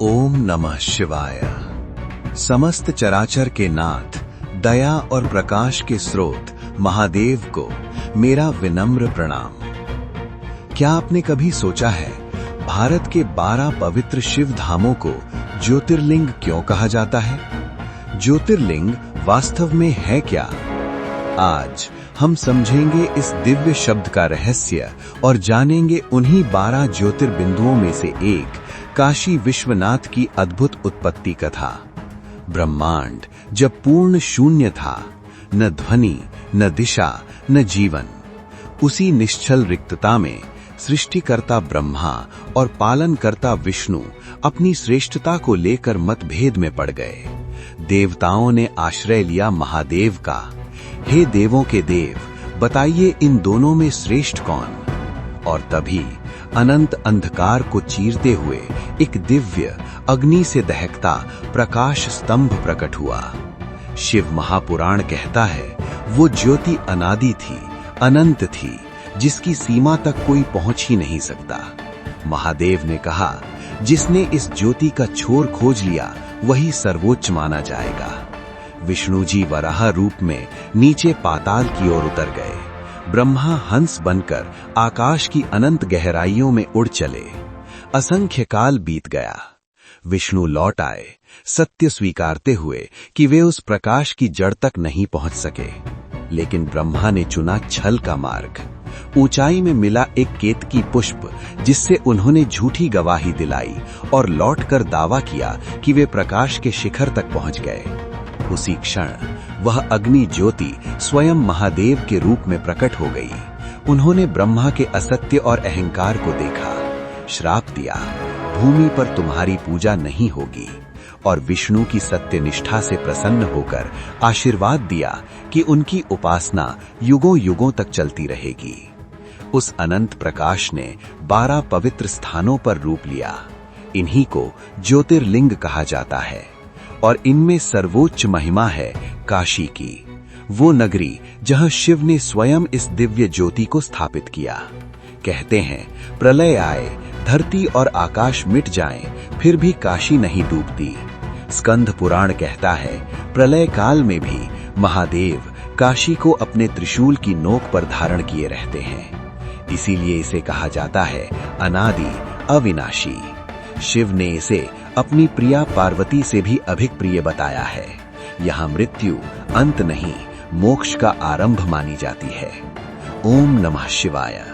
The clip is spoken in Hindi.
ओम नमः शिवाय। समस्त चराचर के नाथ, दया और प्रकाश के स्रोत महादेव को मेरा विनम्र प्रणाम। क्या आपने कभी सोचा है भारत के 12 पवित्र शिव धामों को ज्योतिर्लिंग क्यों कहा जाता है? ज्योतिर्लिंग वास्तव में है क्या? आज हम समझेंगे इस दिव्य शब्द का रहस्य और जानेंगे उन्हीं 12 ज्योतिर्बिंदुओं में से एक काशी विश्वनाथ की अद्भुत उत्पत्ति कथा। ब्रह्मांड जब पूर्ण शून्य था, न ध्वनि, न दिशा, न जीवन, उसी निश्चल रिक्तता में सृष्टिकर्ता ब्रह्मा और पालनकर्ता विष्णु अपनी श्रेष्ठता को लेकर मतभेद में पड़ गए। देवताओं ने आश्रय लिया महादेव का। हे देवों के देव, बताइए इन दोनों में श्रेष्ठ कौन? और तभी अनंत अंधकार को चीरते हुए एक दिव्य अग्नि से दहकता प्रकाश स्तंभ प्रकट हुआ। शिव महापुराण कहता है वो ज्योति अनादि थी, अनंत थी, जिसकी सीमा तक कोई पहुंच ही नहीं सकता। महादेव ने कहा, जिसने इस ज्योति का छोर खोज लिया वही सर्वोच्च माना जाएगा। विष्णु जी वराह रूप में नीचे पाताल की ओर उतर गए। ब्रह्मा हंस बनकर आकाश की अनंत गहराइयों में उड़ चले। असंख्य काल बीत गया। विष्णु लौट आए, सत्य स्वीकारते हुए कि वे उस प्रकाश की जड़ तक नहीं पहुंच सके। लेकिन ब्रह्मा ने चुना छल का मार्ग। ऊंचाई में मिला एक केतकी पुष्प, जिससे उन्होंने झूठी गवाही दिलाई और लौटकर दावा किया कि वे प्रकाश के शिखर तक पहुंच गए। उसी क्षण वह अग्नि ज्योति स्वयं महादेव के रूप में प्रकट हो गई। उन्होंने ब्रह्मा के असत्य और अहंकार को देखा, श्राप दिया, भूमि पर तुम्हारी पूजा नहीं होगी, और विष्णु की सत्य निष्ठा से प्रसन्न होकर आशीर्वाद दिया कि उनकी उपासना युगों युगों तक चलती रहेगी। उस अनंत प्रकाश ने 12 पवित्र स्थानों पर रूप लिया। इन्हीं को ज्योतिर्लिंग कहा जाता है और इनमें सर्वोच्च महिमा है काशी की, वो नगरी जहां शिव ने स्वयं इस दिव्य ज्योति को स्थापित किया। कहते हैं प्रलय आए, धरती और आकाश मिट जाएं, फिर भी काशी नहीं डूबती। स्कंद पुराण कहता है प्रलय काल में भी महादेव काशी को अपने त्रिशूल की नोक पर धारण किए रहते हैं। इसीलिए इसे कहा जाता है अनादि, अविनाशी। शिव ने इसे अपनी प्रिया पार्वती से भी अधिक प्रिय बताया है। यहाँ मृत्यु अंत नहीं, मोक्ष का आरंभ मानी जाती है। ओम नमः शिवाय।